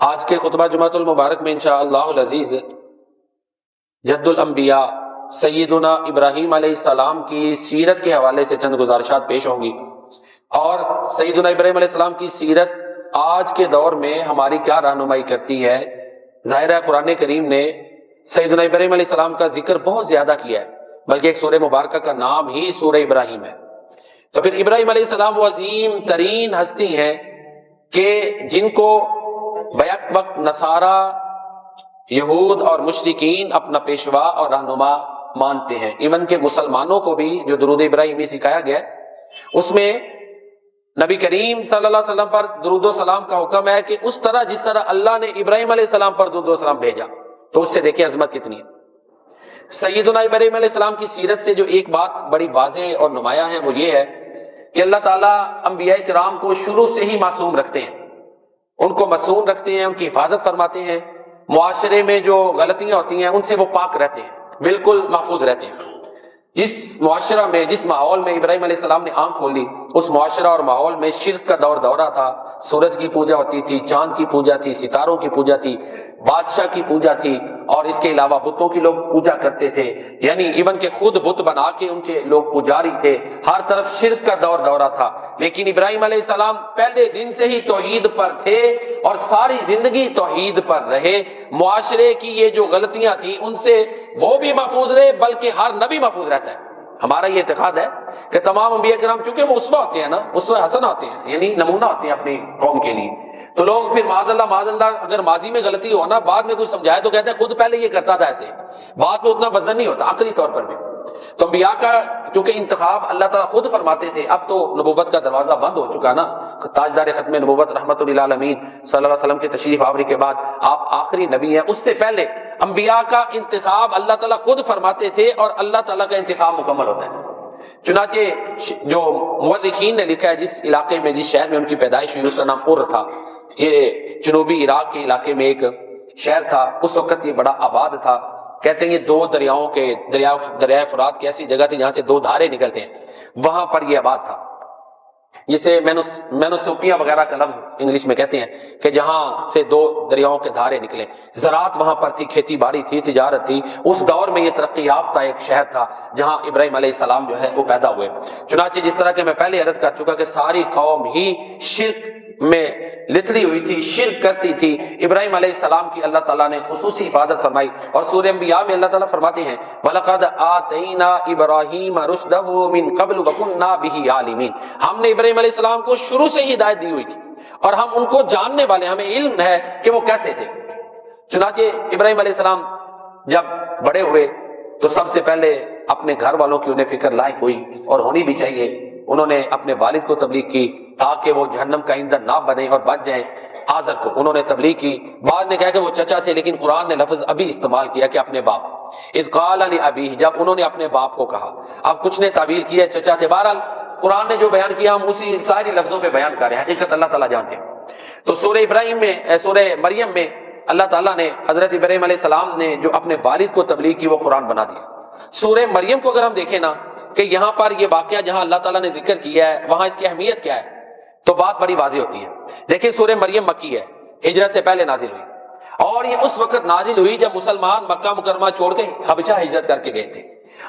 آج کے خطبہ جمعۃ المبارک میں انشاءاللہ العزیز جد الانبیاء سیدنا ابراہیم علیہ السلام کی سیرت کے حوالے سے چند گزارشات پیش ہوں گی، اور سیدنا ابراہیم علیہ السلام کی سیرت آج کے دور میں ہماری کیا رہنمائی کرتی ہے۔ ظاہر ہے قرآن کریم نے سیدنا ابراہیم علیہ السلام کا ذکر بہت زیادہ کیا ہے، بلکہ ایک سورہ مبارکہ کا نام ہی سورہ ابراہیم ہے۔ تو پھر ابراہیم علیہ السلام وہ عظیم ترین ہستی ہیں کہ جن کو بیک وقت نصارہ، یہود اور مشرکین اپنا پیشوا اور رہنما مانتے ہیں۔ ایون کہ مسلمانوں کو بھی جو درود ابراہیمی سکھایا گیا ہے، اس میں نبی کریم صلی اللہ علیہ وسلم پر درود و سلام کا حکم ہے کہ اس طرح جس طرح اللہ نے ابراہیم علیہ السلام پر درود و سلام بھیجا۔ تو اس سے دیکھیں عظمت کتنی ہے۔ سیدنا ابراہیم علیہ السلام کی سیرت سے جو ایک بات بڑی واضح اور نمایاں ہے وہ یہ ہے کہ اللہ تعالیٰ انبیاء کرام کو شروع سے ہی معصوم رکھتے ہیں، ان کو معصوم رکھتے ہیں، ان کی حفاظت فرماتے ہیں، معاشرے میں جو غلطیاں ہوتی ہیں ان سے وہ پاک رہتے ہیں، بالکل محفوظ رہتے ہیں۔ جس معاشرہ میں، جس ماحول میں ابراہیم علیہ السلام نے آنکھ کھولی، اس معاشرہ اور ماحول میں شرک کا دورہ تھا۔ سورج کی پوجا ہوتی تھی، چاند کی پوجا تھی، ستاروں کی پوجا تھی، بادشاہ کی پوجا تھی، اور اس کے علاوہ بتوں کی لوگ پوجا کرتے تھے، یعنی ایون کہ خود بت بنا کے ان کے لوگ پجاری تھے۔ ہر طرف شرک کا دورہ تھا، لیکن ابراہیم علیہ السلام پہلے دن سے ہی توحید پر تھے اور ساری زندگی توحید پر رہے۔ معاشرے کی یہ جو غلطیاں تھیں ان سے وہ بھی محفوظ رہے، بلکہ ہر نبی محفوظ رہتا ہے۔ ہمارا یہ اعتقاد ہے کہ تمام انبیاء کرام چونکہ وہ اسوہ ہوتے ہیں نا، اسوہ حسنہ ہوتے ہیں، یعنی نمونہ ہوتے ہیں اپنی قوم کے لیے، تو لوگ پھر معاذ اللہ اگر ماضی میں غلطی ہو نا، بعد میں کوئی سمجھائے تو کہتے ہیں خود پہلے یہ کرتا تھا ایسے، بعد میں اتنا وزن نہیں ہوتا عقلی طور پر بھی۔ تو انبیاء کا چونکہ انتخاب اللہ تعالیٰ خود فرماتے تھے، اب تو نبوت کا دروازہ بند ہو چکا نا، تاجدار ختم نبوت رحمت للعالمین صلی اللہ علیہ وسلم کے تشریف آوری کے بعد آپ آخری نبی ہیں۔ اس سے پہلے انبیاء کا انتخاب اللہ تعالیٰ خود فرماتے تھے، اور اللہ تعالیٰ کا انتخاب مکمل ہوتا ہے۔ چنانچہ جو مورخین نے لکھا ہے، جس علاقے میں، جس شہر میں ان کی پیدائش ہوئی اس کا نام ار تھا۔ یہ جنوبی عراق کے علاقے میں ایک شہر تھا، اس وقت یہ بڑا آباد تھا۔ کہتے ہیں یہ دو دریاؤں کے دریائے فرات کی ایسی جگہ تھی جہاں سے دو دھارے نکلتے ہیں، وہاں پر یہ آباد تھا، جسے مینوسوپیا وغیرہ کا لفظ انگلش میں کہتے ہیں، کہ جہاں سے دو دریاؤں کے دھارے نکلے۔ زراعت وہاں پر تھی، کھیتی باڑی تھی، تجارت تھی۔ اس دور میں یہ ترقی یافتہ ایک شہر تھا جہاں ابراہیم علیہ السلام جو ہے وہ پیدا ہوئے۔ چنانچہ جس طرح کہ میں پہلے عرض کر چکا کہ ساری قوم ہی شرک میں لتڑی ہوئی تھی، شرک کرتی تھی۔ ابراہیم علیہ السلام کی اللہ تعالیٰ نے خصوصی حفاظت فرمائی، اور سورہ انبیاء میں اللہ تعالیٰ فرماتے ہیں وَلَقَدْ آتَيْنَا إِبْرَاهِيمَ رُشْدَهُ مِن قَبْلُ وَكُنَّا بِهِ عَالِمِينَ۔ ہم نے ابراہیم علیہ السلام کو شروع سے ہی ہدایت دی ہوئی تھی، اور ہم ان کو جاننے والے، ہمیں علم ہے کہ وہ کیسے تھے۔ چنانچہ ابراہیم علیہ السلام جب بڑے ہوئے تو سب سے پہلے اپنے گھر والوں کی انہیں فکر لاحق ہوئی، اور ہونی بھی چاہیے۔ انہوں نے اپنے والد کو تبلیغ کی تاکہ وہ جہنم کا ایندھن نہ بنے اور بچ جائیں۔ آزر کو انہوں نے تبلیغ کی، بعد نے کہا کہ وہ چچا تھے، لیکن قرآن نے لفظ ابھی استعمال کیا کہ اپنے باپ، اذ قال لأبیہ، جب انہوں نے اپنے باپ کو کہا۔ اب کچھ نے تعویل کی ہے چچا تھے، بہرحال قرآن نے جو بیان کیا ہم اسی ساری لفظوں پہ بیان کر رہے ہیں، حقیقت اللہ تعالیٰ جانتے ہیں۔ تو سورہ ابراہیم میں، سورہ مریم میں اللہ تعالیٰ نے حضرت ابراہیم علیہ السلام نے جو اپنے والد کو تبلیغ کی وہ قرآن بنا دیا۔ سورہ مریم کو اگر ہم دیکھیں نا کہ یہاں پر یہ واقعہ جہاں اللہ تعالیٰ نے ذکر کیا ہے وہاں اس کی اہمیت کیا ہے، تو بات بڑی واضح ہوتی ہے۔ دیکھیں سورہ مریم مکی ہے، ہجرت سے پہلے نازل ہوئی، اور یہ اس وقت نازل ہوئی جب مسلمان مکہ مکرمہ چھوڑ کے حبشہ ہجرت کر کے گئے تھے،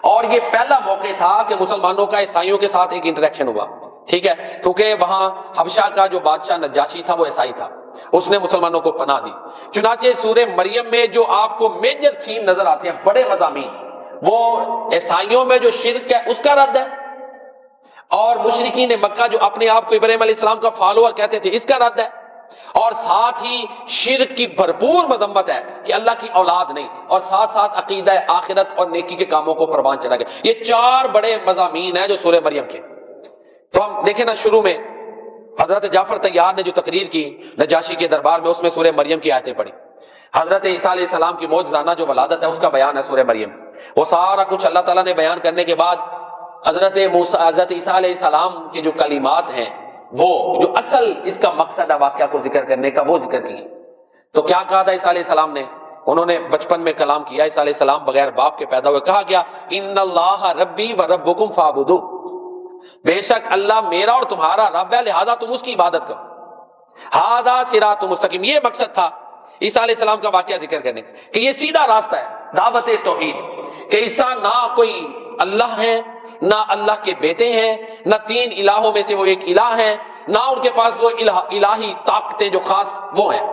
اور یہ پہلا موقع تھا کہ مسلمانوں کا عیسائیوں کے ساتھ ایک انٹریکشن ہوا، ٹھیک ہے، کیونکہ وہاں حبشہ کا جو بادشاہ نجاشی تھا وہ عیسائی تھا، اس نے مسلمانوں کو پناہ دی۔ چنانچہ سورہ مریم میں جو آپ کو میجر تھیم نظر آتے ہیں، بڑے مضامین، وہ عیسائیوں میں جو شرک ہے اس کا رد ہے، اور مشرکین مکہ جو اپنے آپ کو ابراہیم علیہ السلام کا فالوور کہتے تھے اس کا رد ہے، اور ساتھ ہی شرک کی بھرپور مذمت ہے کہ اللہ کی اولاد نہیں، اور ساتھ ساتھ عقیدہ آخرت اور نیکی کے کاموں کو پروان چڑھا گیا۔ یہ چار بڑے مضامین ہیں جو سورہ مریم کے۔ تو ہم دیکھیں نا، شروع میں حضرت جعفر طیار نے جو تقریر کی نجاشی کے دربار میں، اس میں سورہ مریم کی آیتیں پڑھی۔ حضرت عیسیٰ علیہ السلام کی معجزانہ جو ولادت ہے اس کا بیان ہے سورہ مریم۔ وہ سارا کچھ اللہ تعالیٰ نے بیان کرنے کے بعد حضرت عیسیٰ علیہ السلام کے جو کلمات ہیں، وہ جو اصل اس کا مقصد ہے واقعہ کو ذکر کرنے کا، وہ ذکر کیے۔ تو کیا کہا تھا عیسیٰ علیہ السلام نے؟ انہوں نے بچپن میں کلام کیا، عیسیٰ علیہ السلام بغیر باپ کے پیدا ہوئے۔ کہا کیا؟ ان اللہ ربی و ربکم فاعبدوہ، بے شک اللہ میرا اور تمہارا رب ہے، لہذا تم اس کی عبادت کرو۔ ھذا صراط مستقیم، یہ مقصد تھا عیسیٰ علیہ السلام کا واقعہ ذکر کرنے کا کہ یہ سیدھا راستہ ہے دعوت توحید، کہ عیسیٰ نہ کوئی اللہ ہے، نہ اللہ کے بیٹے ہیں، نہ تین الہوں میں سے وہ ایک الہ ہیں، نہ ان کے پاس وہ الہی طاقتیں جو خاص وہ ہیں۔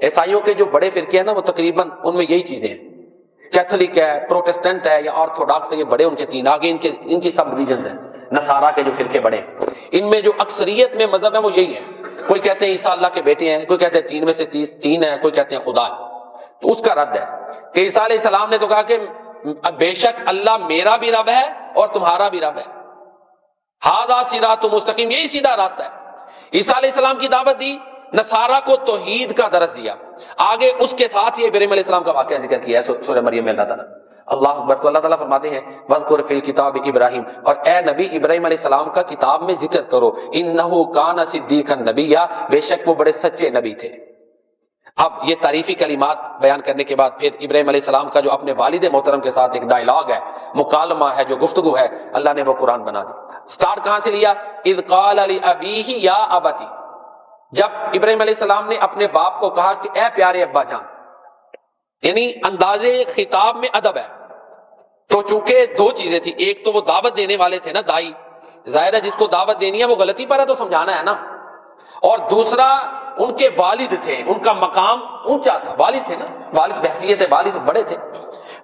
عیسائیوں کے جو بڑے فرقے ہیں نا وہ تقریباً ان میں یہی چیزیں ہیں، کیتھولک ہے، پروٹسٹنٹ ہے یا آرتھوڈاکس ہے، یہ بڑے ان کے تین، آگے ان کی سب ریلیجنز ہیں، نصارہ کے جو فرقے بڑے ہیں، ان میں جو اکثریت میں مذہب ہے وہ یہی ہے۔ کوئی کہتے ہیں عیسیٰ اللہ کے بیٹے ہیں، کوئی کہتے ہیں تین میں سے تین ہے، کوئی کہتے ہیں خدا ہے۔ تو اس کا رد ہے کہ عیسیٰ علیہ السلام نے تو کہا کہ بے شک اللہ میرا بھی رب ہے اور تمہارا بھی رب ہے، ھذا صراط مستقیم، یہی سیدھا راستہ ہے۔ عیسیٰ علیہ السلام کی دعوت دی، نصارہ کو توحید کا درس دیا، آگے اس کے ساتھ یہ ابراہیم علیہ السلام کا واقعہ ذکر کیا ہے سورہ مریم میں اللہ تعالیٰ۔ اللہ اکبر۔ تو اللہ تعالیٰ فرماتے ہیں وَاذْكُرْ فِي الْكِتَابِ ابراہیم، اور اے نبی ابراہیم علیہ السلام کا کتاب میں ذکر کرو، اِنَّهُ كَانَ صِدِّيقًا نَبِيًّا، بے شک وہ بڑے سچے نبی تھے۔ اب یہ تعریفی کلمات بیان کرنے کے بعد پھر ابراہیم علیہ السلام کا جو اپنے والد محترم کے ساتھ ایک ڈائلاگ ہے، مکالمہ ہے، جو گفتگو ہے، اللہ نے وہ قرآن بنا دی۔ سٹارٹ کہاں سے لیا؟ اذ قال لأبیہ یا ابتی، جب ابراہیم علیہ السلام نے اپنے باپ کو کہا کہ اے پیارے ابا جان، یعنی انداز خطاب میں ادب ہے۔ تو چونکہ دو چیزیں تھی، ایک تو وہ دعوت دینے والے تھے نا، دائی، ظاہر ہے جس کو دعوت دینی ہے وہ غلطی پر ہے تو سمجھانا ہے نا، اور دوسرا ان کے والد تھے، ان کا مقام اونچا تھا، والد تھے نا، والد بحثیت والد بڑے تھے۔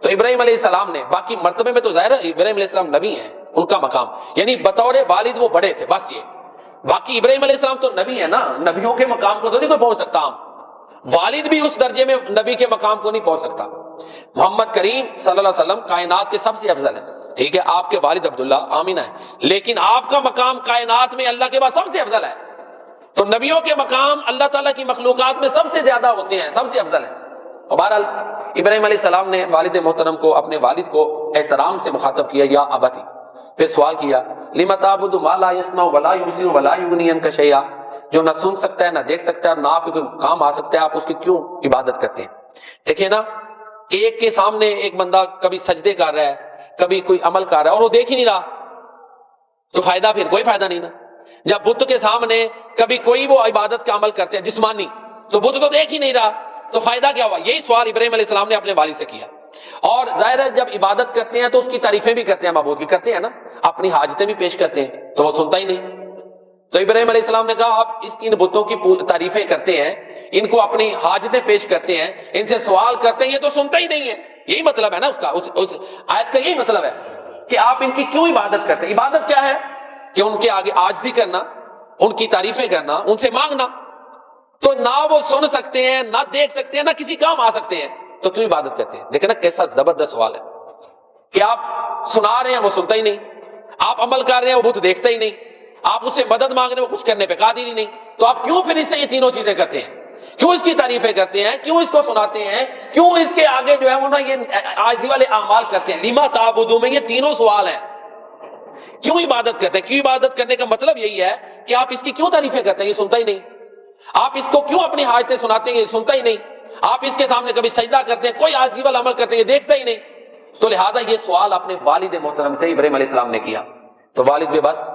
تو ابراہیم علیہ السلام نے، باقی مرتبے میں تو ظاہر ہے ابراہیم علیہ السلام نبی ہیں، ان کا مقام یعنی بطور والد وہ بڑے تھے، بس یہ۔ باقی ابراہیم علیہ السلام تو نبی ہے نا، نبیوں کے مقام کو تو نہیں کوئی پہنچ سکتا، والد بھی اس درجے میں نبی کے مقام کو نہیں پہنچ سکتا۔ محمد کریم صلی اللہ علیہ وسلم کائنات کے سب سے افضل ہے، ٹھیک ہے، آپ کے والد عبداللہ آمینہ ہے، لیکن آپ کا مقام کائنات میں اللہ کے بعد سب سے افضل ہے۔ تو نبیوں کے مقام اللہ تعالیٰ کی مخلوقات میں سب سے زیادہ ہوتے ہیں، سب سے افضل ہے۔ اور بہرحال ابراہیم علیہ السلام نے والد محترم کو، اپنے والد کو احترام سے مخاطب کیا، یا ابتی، پھر سوال کیا لم تعبد ما لا يسمع ولا يبصر ولا يغني عنك شيئا، جو نہ سن سکتا ہے نہ دیکھ سکتا ہے اور نہ آپ کو کوئی کام آ سکتا ہے، آپ اس کی کیوں عبادت کرتے ہیں؟ دیکھیں نا، ایک کے سامنے ایک بندہ کبھی سجدے کر رہا ہے، کبھی کوئی عمل کر رہا ہے اور وہ دیکھ ہی نہیں رہا، تو فائدہ پھر کوئی فائدہ نہیں نا۔ جب بت کے سامنے کبھی کوئی وہ عبادت کا عمل کرتے ہیں جسمانی، تو بت تو دیکھ ہی نہیں رہا، تو فائدہ کیا ہوا؟ یہی سوال ابراہیم علیہ السلام نے اپنے والد سے کیا۔ اور ظاہر ہے جب عبادت کرتے ہیں تو اس کی تعریفیں بھی کرتے ہیں، معبود کی کرتے ہیں نا، اپنی حاجتیں بھی پیش کرتے ہیں، تو وہ سنتا ہی نہیں۔ تو ابراہیم علیہ السلام نے کہا آپ اس کی ان بتوں کی تعریفیں کرتے ہیں، ان کو اپنی حاجتیں پیش کرتے ہیں، ان سے سوال کرتے ہیں، یہ تو سنتا ہی نہیں ہے۔ یہی مطلب ہے نا اس کا، اس آیت کا یہی مطلب ہے کہ آپ ان کی کیوں عبادت کرتے ہیں؟ عبادت کیا ہے؟ کہ ان کے آگے عاجزی کرنا، ان کی تعریفیں کرنا، ان سے مانگنا۔ تو نہ وہ سن سکتے ہیں، نہ دیکھ سکتے ہیں، نہ کسی کام آ سکتے ہیں، تو کیوں عبادت کرتے ہیں؟ دیکھیں نا کیسا زبردست سوال ہے کہ آپ سنا رہے ہیں وہ سنتا ہی نہیں، آپ عمل کر رہے ہیں وہ بت دیکھتا ہی نہیں، آپ اس سے مدد مانگ رہے ہیں وہ کچھ کرنے پہ قادر ہی نہیں، تو آپ کیوں پھر اس سے یہ تینوں چیزیں کرتے ہیں؟ کیوں اس کی تعریفیں کرتے ہیں؟ کیوں اس کو سناتے ہیں؟ کیوں اس کے آگے جو ہے وہ نا یہ عاجزی والے اعمال کرتے ہیں؟ لما تعبدون میں یہ تینوں سوال ہیں۔ کیوں عبادت کرتے ہیں؟ کیوں عبادت کرنے کا مطلب یہی ہے کہ آپ اس کی کیوں تعریفیں کرتے ہیں؟ یہ سنتا ہی نہیں۔ آپ اس کو کیوں اپنی حاجتیں سناتے ہیں؟ یہ سنتا ہی نہیں۔ آپ اس کے سامنے کبھی سجدہ کرتے ہیں، کوئی عاجزی والا عمل کرتے ہیں، یہ دیکھتا ہی نہیں۔ تو لہذا یہ سوال اپنے والد محترم سے ابراہیم علیہ السلام نے کیا، تو والد بھی بس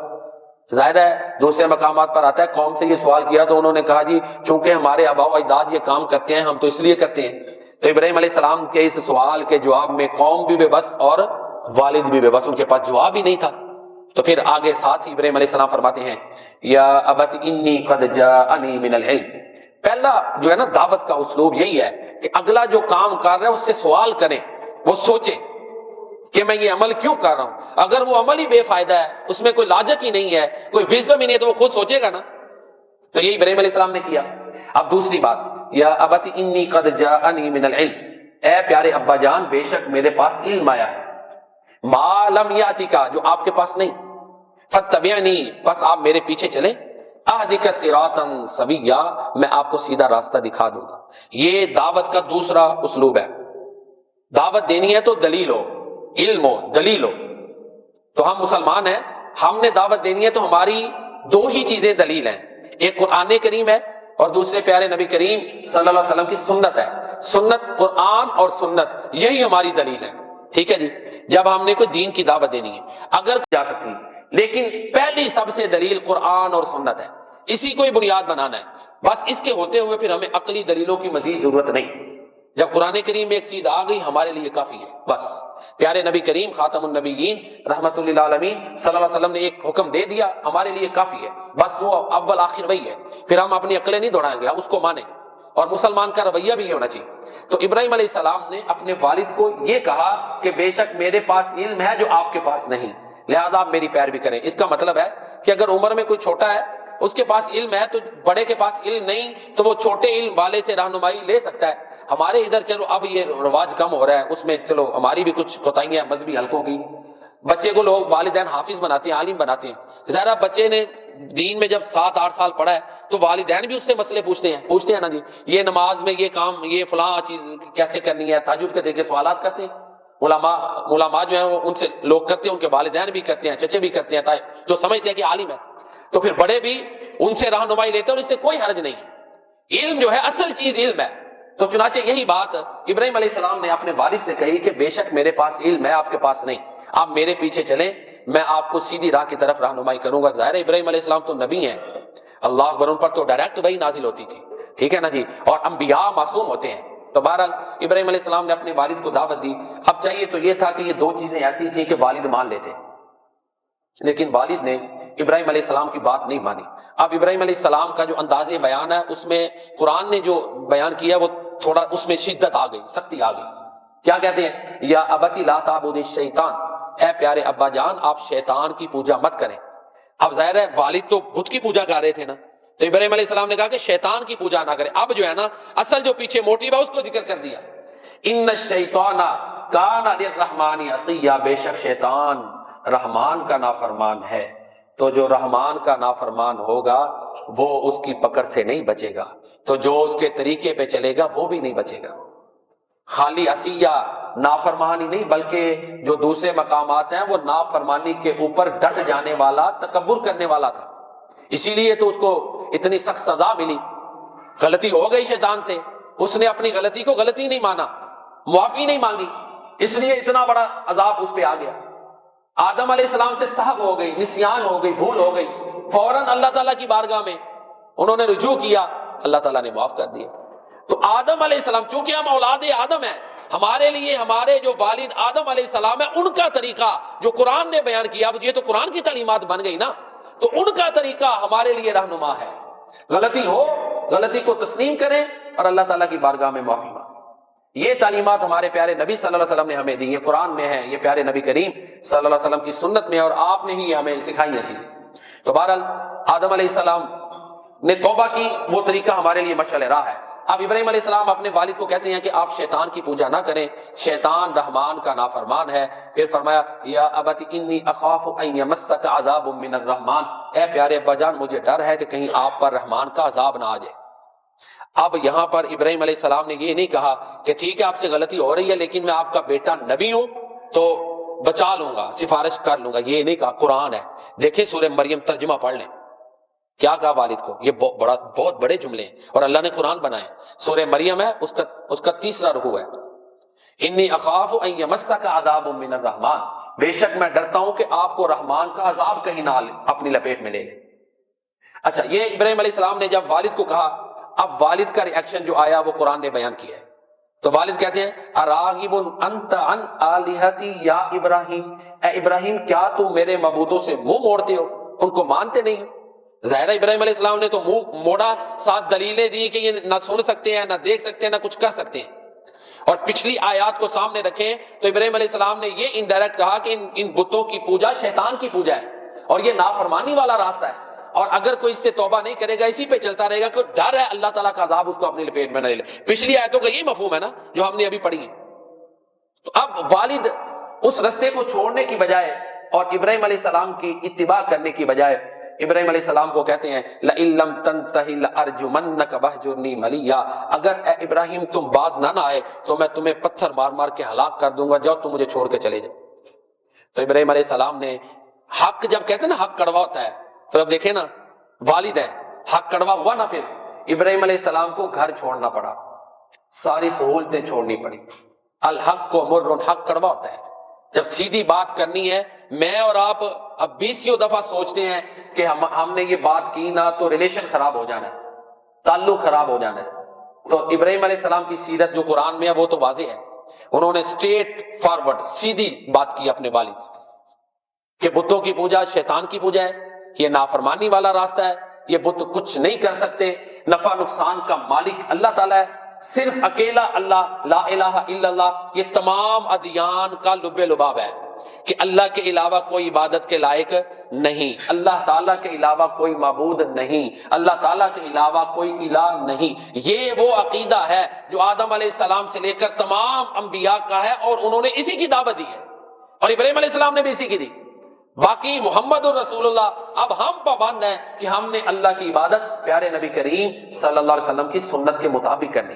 ظاہر ہے دوسرے مقامات پر آتا ہے قوم سے یہ سوال کیا تو انہوں نے کہا جی چونکہ ہمارے آباء و اجداد یہ کام کرتے ہیں ہم تو اس لیے کرتے ہیں۔ تو ابراہیم علیہ السلام کے اس سوال کے جواب میں قوم بھی بے بس اور والد بھی بے بس، ان کے پاس جواب ہی نہیں تھا۔ تو پھر آگے ساتھ ہی ابراہیم علیہ السلام فرماتے ہیں یا ابت انی قد جاءنی من العلم۔ پہلا جو ہے نا دعوت کا اسلوب یہی ہے کہ اگلا جو کام کر رہا ہے اس سے سوال کریں، وہ سوچے کہ میں یہ عمل کیوں کر رہا ہوں۔ اگر وہ عمل ہی بے فائدہ ہے، اس میں کوئی لاجک ہی نہیں ہے، کوئی وزڈم ہی نہیں ہے، تو وہ خود سوچے گا نا۔ تو یہ ابراہیم علیہ السلام نے کیا۔ اب دوسری بات، یا ابت انی قد جاءنی من العلم، اے پیارے ابا جان بے شک میرے پاس علم آیا ہے، ما لم یاتی کا، جو آپ کے پاس نہیں، فاتبعنی، بس آپ میرے پیچھے چلیں، اہدک صراطا سویا، میں آپ کو سیدھا راستہ دکھا دوں گا۔ یہ دعوت کا دوسرا اسلوب ہے۔ دعوت دینی ہے تو دلیل ہو، علم ہو، دلیل ہو۔ تو ہم مسلمان ہیں، ہم نے دعوت دینی ہے تو ہماری دو ہی چیزیں دلیل ہیں، ایک قرآن کریم ہے اور دوسرے پیارے نبی کریم صلی اللہ علیہ وسلم کی سنت ہے۔ سنت، قرآن اور سنت، یہی ہماری دلیل ہے، ٹھیک ہے جی۔ جب ہم نے کوئی دین کی دعوت دینی ہے، اگر جا سکتی ہے، لیکن پہلی سب سے دلیل قرآن اور سنت ہے۔ اسی کو ہی بنیاد بنانا ہے، بس اس کے ہوتے ہوئے پھر ہمیں عقلی دلیلوں کی مزید ضرورت نہیں۔ جب قرآن کریم میں ایک چیز آ گئی ہمارے لیے کافی ہے بس۔ پیارے نبی کریم خاتم النبیین رحمت للعالمین صلی اللہ علیہ وسلم نے ایک حکم دے دیا، ہمارے لیے کافی ہے بس، وہ اول آخر وہی ہے، پھر ہم اپنی عقلیں نہیں دوڑائیں گے، ہم اس کو مانیں گے، اور مسلمان کا رویہ بھی یہ ہونا چاہیے۔ تو ابراہیم علیہ السلام نے اپنے والد کو یہ کہا کہ بے شک میرے پاس علم ہے جو آپ کے پاس نہیں، لہذا آپ میری پیروی کریں۔ اس کا مطلب ہے کہ اگر عمر میں کوئی چھوٹا ہے، اس کے پاس علم ہے، تو بڑے کے پاس علم نہیں تو وہ چھوٹے علم والے سے رہنمائی لے سکتا ہے۔ ہمارے ادھر چلو اب یہ رواج کم ہو رہا ہے، اس میں چلو ہماری بھی کچھ کوتاہیاں ہیں مذہبی حلقوں کی، بچے کو لوگ والدین حافظ بناتے ہیں، عالم بناتے ہیں۔ ظاہر بچے نے دین میں جب 7-8 سال پڑھا ہے تو والدین بھی اس سے مسئلے پوچھتے ہیں نا جی، یہ نماز میں یہ کام، یہ فلاں چیز کیسے کرنی ہے، تہجد کے طریقے سوالات کرتے ہیں۔ علماء جو ہیں وہ ان سے لوگ کرتے ہیں، ان کے والدین بھی کرتے ہیں، چچے بھی کرتے ہیں، جو سمجھتے ہیں کہ عالم ہے، تو پھر بڑے بھی ان سے رہنمائی لیتے ہیں، اور اس سے کوئی حرج نہیں۔ علم جو ہے اصل چیز علم ہے۔ تو چنانچہ یہی بات ابراہیم علیہ السلام نے اپنے والد سے کہی کہ بے شک میرے پاس علم ہے، آپ کے پاس نہیں، آپ میرے پیچھے چلیں، میں آپ کو سیدھی راہ کی طرف رہنمائی کروں گا۔ ظاہر ابراہیم علیہ السلام تو نبی ہیں، اللہ اکبر، ان پر تو ڈائریکٹ وحی نازل ہوتی تھی، ٹھیک ہے نا جی، اور انبیاء معصوم ہوتے ہیں۔ تو بہرحال ابراہیم علیہ السلام نے اپنے والد کو دعوت دی۔ اب چاہیے تو یہ تھا کہ یہ دو چیزیں ایسی تھیں کہ والد مان لیتے، لیکن والد نے ابراہیم علیہ السلام کی بات نہیں مانی۔ اب ابراہیم علیہ السلام کا جو انداز بیان ہے، اس میں قرآن نے جو بیان کیا وہ تھوڑا اس میں شدت آ گئی، سختی آ گئی۔ کیا کہتے ہیں؟ یا ابتی لا تعبد الشیطان، اے پیارے ابا جان آپ شیطان کی پوجا مت کریں۔ اب ظاہر ہے والد تو بت کی پوجا کر رہے تھے نا، تو ابراہیم علیہ السلام نے کہا کہ شیطان کی پوجا نہ کریں۔ اب جو ہے نا اصل جو پیچھے موٹیو ہے اس کو ذکر کر دیا، ان الشیطان کان للرحمن عصیا، بے شک شیطان رحمان کا نافرمان ہے، تو جو رحمان کا نافرمان ہوگا وہ اس کی پکڑ سے نہیں بچے گا، تو جو اس کے طریقے پہ چلے گا وہ بھی نہیں بچے گا۔ خالی عصیہ نافرمانی نہیں، بلکہ جو دوسرے مقامات ہیں وہ نافرمانی کے اوپر ڈٹ جانے والا، تکبر کرنے والا تھا، اسی لیے تو اس کو اتنی سخت سزا ملی۔ غلطی ہو گئی شیطان سے، اس نے اپنی غلطی کو غلطی نہیں مانا، معافی نہیں مانگی، اس لیے اتنا بڑا عذاب اس پہ آ گیا۔ آدم علیہ السلام سے سہو ہو گئی، نسیان ہو گئی، بھول ہو گئی، فوراً اللہ تعالیٰ کی بارگاہ میں انہوں نے رجوع کیا، اللہ تعالیٰ نے معاف کر دیا۔ تو آدم علیہ السلام، چونکہ ہم اولاد آدم ہیں، ہمارے لیے ہمارے جو والد آدم علیہ السلام ہے ان کا طریقہ جو قرآن نے بیان کیا، یہ تو قرآن کی تعلیمات بن گئی نا، تو ان کا طریقہ ہمارے لیے رہنما ہے۔ غلطی ہو، غلطی کو تسلیم کریں اور اللہ تعالیٰ کی بارگاہ میں معافی مانگیں۔ یہ تعلیمات ہمارے پیارے نبی صلی اللہ علیہ وسلم نے ہمیں دی، یہ قرآن میں ہے، یہ پیارے نبی کریم صلی اللہ علیہ وسلم کی سنت میں ہے، اور آپ نے ہی ہمیں سکھائی ہیں چیزیں۔ تو بہرحال آدم علیہ السلام نے توبہ کی، وہ طریقہ ہمارے لیے مشعل راہ ہے۔ اب ابراہیم علیہ السلام اپنے والد کو کہتے ہیں کہ آپ شیطان کی پوجا نہ کریں، شیطان رحمان کا نافرمان ہے۔ پھر فرمایا یا ابت انی اخاف ان یمسک عذاب من الرحمن، اے پیارے ابا جان مجھے ڈر ہے کہ کہیں آپ پر رحمان کا عذاب نہ آ جائے۔ اب یہاں پر ابراہیم علیہ السلام نے یہ نہیں کہا کہ ٹھیک ہے آپ سے غلطی ہو رہی ہے لیکن میں آپ کا بیٹا نبی ہوں تو بچا لوں گا، سفارش کر لوں گا، یہ نہیں کہا۔ قرآن ہے، دیکھیں سورہ مریم ترجمہ پڑھ لیں، کیا کہا والد کو، یہ بہت بڑے جملے ہیں اور اللہ نے قرآن بنائے۔ سورہ مریم ہے، اس کا تیسرا رکوع ہے، انی اخاف ان یمسک عذاب من الرحمن، بے شک میں ڈرتا ہوں کہ آپ کو رحمان کا عذاب کہیں نہ اپنی لپیٹ میں لے لے۔ اچھا، یہ ابراہیم علیہ السلام نے جب والد کو کہا، اب والد کا ریئیکشن جو آیا وہ قرآن نے بیان کیا ہے۔ تو والد کہتے ہیں اراغب انت عن آلہتی یا ابراہیم، اے ابراہیم کیا تو میرے معبودوں سے منہ موڑتے ہو، ان کو مانتے نہیں ہو؟ ظاہر ابراہیم علیہ السلام نے تو منہ موڑا، ساتھ دلیلیں دی کہ یہ نہ سن سکتے ہیں، نہ دیکھ سکتے ہیں، نہ کچھ کر سکتے ہیں۔ اور پچھلی آیات کو سامنے رکھیں تو ابراہیم علیہ السلام نے یہ انڈائریکٹ کہا کہ ان بتوں کی پوجا شیطان کی پوجا ہے اور یہ نافرمانی والا راستہ ہے، اور اگر کوئی اس سے توبہ نہیں کرے گا، اسی پہ چلتا رہے گا، کہ ڈر ہے اللہ تعالیٰ کا عذاب اس کو اپنی لپیٹ میں نہ لے لے۔ پچھلی آیتوں کا یہی مفہوم ہے نا جو ہم نے ابھی پڑھی ہے۔ تو اب والد اس رستے کو چھوڑنے کی بجائے اور ابراہیم علیہ السلام کی اتباع کرنے کی بجائے ابراہیم علیہ السلام کو کہتے ہیں لئن لم تنتہی لارجمنک وہجرنی ملیا، اگر اے ابراہیم تم باز نہ آئے تو میں تمہیں پتھر مار مار کے ہلاک کر دوں گا، جاؤ تم مجھے چھوڑ کے چلے جاؤ۔ تو ابراہیم علیہ السلام نے حق، جب کہتے ہیں نا حق کڑوا ہوتا ہے، تو اب دیکھیں نا والد ہے، حق کڑوا ہوا نا، پھر ابراہیم علیہ السلام کو گھر چھوڑنا پڑا، ساری سہولتیں چھوڑنی پڑی۔ الحق کو مر، حق کڑوا ہوتا ہے، جب سیدھی بات کرنی ہے، میں اور آپ اب 20 دفعہ سوچتے ہیں کہ ہم نے یہ بات کی نا تو ریلیشن خراب ہو جانا ہے، تعلق خراب ہو جانا ہے۔ تو ابراہیم علیہ السلام کی سیرت جو قرآن میں ہے وہ تو واضح ہے، انہوں نے اسٹریٹ فارورڈ سیدھی بات کی اپنے والد سے کہ بتوں کی پوجا شیطان کی پوجا ہے، یہ نافرمانی والا راستہ ہے، یہ بت کچھ نہیں کر سکتے، نفع نقصان کا مالک اللہ تعالیٰ ہے، صرف اکیلا اللہ، لا الہ الا اللہ، یہ تمام ادیان کا لب لباب ہے کہ اللہ کے علاوہ کوئی عبادت کے لائق نہیں، اللہ تعالیٰ کے علاوہ کوئی معبود نہیں، اللہ تعالیٰ کے علاوہ کوئی الہ نہیں۔ یہ وہ عقیدہ ہے جو آدم علیہ السلام سے لے کر تمام انبیاء کا ہے، اور انہوں نے اسی کی دعوت دی ہے، اور ابراہیم علیہ السلام نے بھی اسی کی دی۔ باقی محمد الرسول اللہ، اب ہم پابند ہیں کہ ہم نے اللہ کی عبادت پیارے نبی کریم صلی اللہ علیہ وسلم کی سنت کے مطابق کرنی،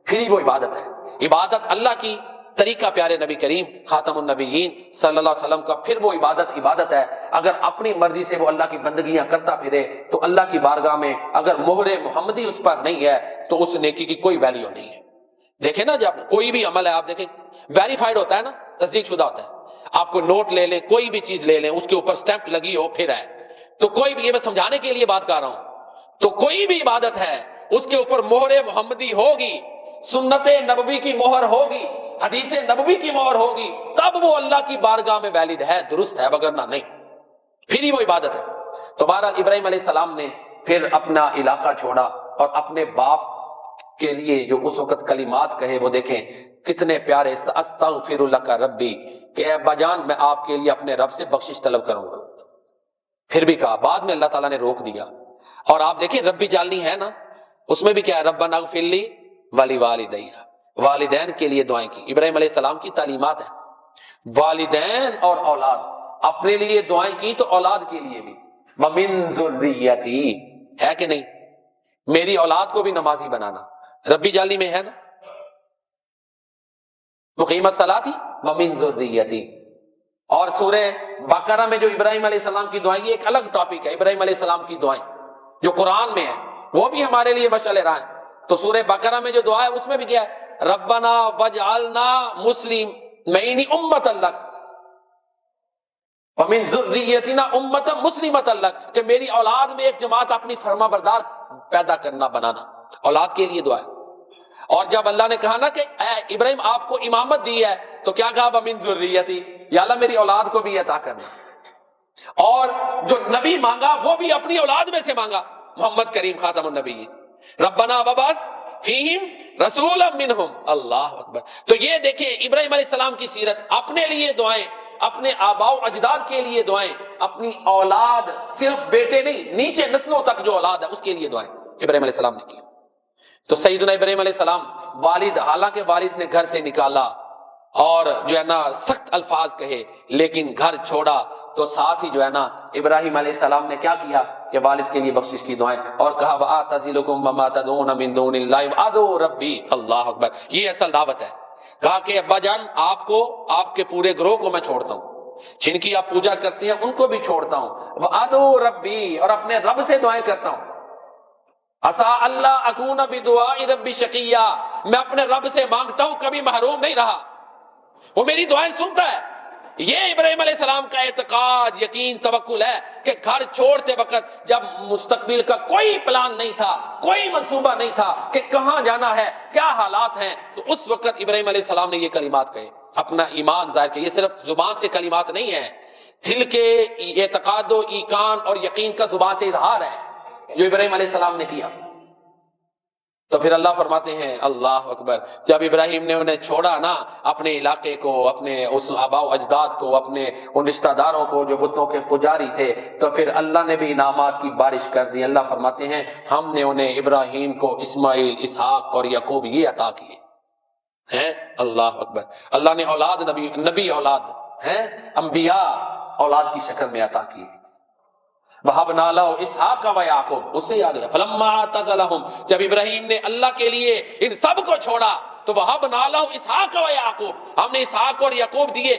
پھر ہی وہ عبادت ہے۔ عبادت اللہ کی طریقہ پیارے نبی کریم خاتم النبیین صلی اللہ علیہ وسلم کا، پھر وہ عبادت ہے۔ اگر اپنی مرضی سے وہ اللہ کی بندگیاں کرتا پھرے تو اللہ کی بارگاہ میں اگر مہر محمدی اس پر نہیں ہے تو اس نیکی کی کوئی ویلیو نہیں ہے۔ دیکھیں نا، جب کوئی بھی عمل ہے آپ دیکھیں ویریفائڈ ہوتا ہے نا، تصدیق شدہ ہوتا ہے۔ آپ کو نوٹ لے لیں، کوئی بھی چیز لے لیں، اس کے اوپر سٹیمپ لگی ہو پھر ہے، تو کوئی بھی، یہ میں سمجھانے کے لیے بات کر رہا ہوں، تو کوئی بھی عبادت ہے اس کے اوپر مہر محمدی ہوگی، سنت نبوی کی مہر ہوگی، حدیث نبوی کی مہر ہوگی، تب وہ اللہ کی بارگاہ میں ویلڈ ہے، درست ہے، وگرنہ نہیں، پھر ہی وہ عبادت ہے۔ تو بہرحال ابراہیم علیہ السلام نے پھر اپنا علاقہ چھوڑا اور اپنے باپ کے لیے جو اس وقت کلمات کہے وہ دیکھیں کتنے پیارے، استغفر لک ربی، کہ اے ابا جان میں آپ کے لیے اپنے رب سے بخشش طلب کروں گا۔ پھر بھی کہا، بعد میں اللہ تعالیٰ نے روک دیا۔ اور آپ دیکھیں ربی جالنی ہے نا، اس میں بھی کیا ہے، ربنا اغفر لی ولی والدی، والدین کے لیے دعائیں کی۔ ابراہیم علیہ السلام کی تعلیمات ہیں، والدین اور اولاد، اپنے لیے دعائیں کی تو اولاد کے لیے بھی، ومن ذریتی، ہے کہ نہیں، میری اولاد کو بھی نمازی بنانا، ربی جالنی میں ہے نا، مقیم الصلاۃ ومن ذریتی۔ اور سورہ بقرہ میں جو ابراہیم علیہ السلام کی دعائیں، یہ ایک الگ ٹاپک ہے، ابراہیم علیہ السلام کی دعائیں جو قرآن میں ہے وہ بھی ہمارے لیے مشعل راہ ہے۔ تو سورہ بقرہ میں جو دعا ہے اس میں بھی کیا ہے، ربنا وجعلنا مسلمین امۃ لک ومن ذریتنا امۃ مسلمۃ لک، کہ میری اولاد میں ایک جماعت اپنی فرما بردار پیدا کرنا، بنانا، اولاد کے لیے دعا ہے۔ اور جب اللہ نے کہا نا کہ اے ابراہیم آپ کو امامت دی ہے تو کیا کہا، ومن ذریتی، یا اللہ میری اولاد کو بھی عطا کرنا۔ اور جو نبی مانگا وہ بھی اپنی اولاد میں سے مانگا، محمد کریم خاتم النبی، ربنا وبعث فیہم رسولا منہم، اللہ اکبر۔ تو یہ دیکھیں ابراہیم علیہ السلام کی سیرت، اپنے لیے دعائیں، اپنے آباء و اجداد کے لیے دعائیں، اپنی اولاد، صرف بیٹے نہیں، نیچے نسلوں تک جو اولاد ہے اس کے لیے دعائیں ابراہیم علیہ السلام نے کی۔ تو سیدنا ابراہیم علیہ السلام، والد، حالانکہ والد نے گھر سے نکالا اور جو ہے نا سخت الفاظ کہے، لیکن گھر چھوڑا تو ساتھ ہی جو ہے نا ابراہیم علیہ السلام نے کیا کیا کہ والد کے لیے بخشش کی دعائیں، اور کہا وَآتَزِلُكُمْ وَمَا تَدْعُونَ مِن دُونِ اللَّهِ وَأَدْعُو رَبِّي، اللہ اکبر۔ یہ اصل دعوت ہے۔ کہا کہ ابا جان آپ کو، آپ کے پورے گروہ کو میں چھوڑتا ہوں، جن کی آپ پوجا کرتے ہیں ان کو بھی چھوڑتا ہوں، وَأَدْعُو رَبِّي، اور اپنے رب سے دعائیں کرتا ہوں، عسیٰ اللہ اکون بدعاء ربی شقیہ، میں اپنے رب سے مانگتا ہوں کبھی محروم نہیں رہا، وہ میری دعائیں سنتا ہے۔ یہ ابراہیم علیہ السلام کا اعتقاد، یقین، توکل ہے کہ گھر چھوڑتے وقت جب مستقبل کا کوئی پلان نہیں تھا، کوئی منصوبہ نہیں تھا کہ کہاں جانا ہے، کیا حالات ہیں، تو اس وقت ابراہیم علیہ السلام نے یہ کلمات کہے، اپنا ایمان ظاہر کیا۔ یہ صرف زبان سے کلمات نہیں ہیں، دل کے اعتقاد و ایقان اور یقین کا زبان سے اظہار ہے جو ابراہیم علیہ السلام نے کیا۔ تو پھر اللہ فرماتے ہیں، اللہ اکبر، جب ابراہیم نے انہیں چھوڑا نا، اپنے علاقے کو، اپنے اس آباء و اجداد کو، اپنے ان رشتہ داروں کو جو بتوں کے پجاری تھے، تو پھر اللہ نے بھی انعامات کی بارش کر دی۔ اللہ فرماتے ہیں ہم نے انہیں ابراہیم کو اسماعیل، اسحاق اور یعقوب یہ عطا کیے ہیں، اللہ اکبر۔ اللہ نے اولاد، نبی اولاد ہیں، انبیاء اولاد کی شکل میں عطا کی۔ وَهَبْنَا لَهُ إِسْحَاقَ وَيَعْقُوبَ، اس سے یاد ہے فَلَمَّا اعْتَزَلَهُمْ، جب ابراہیم نے اللہ کے لیے ان سب کو چھوڑا تو وَهَبْنَا لَهُ إِسْحَاقَ وَيَعْقُوبَ، ہم نے اسحاق اور یعقوب دیے،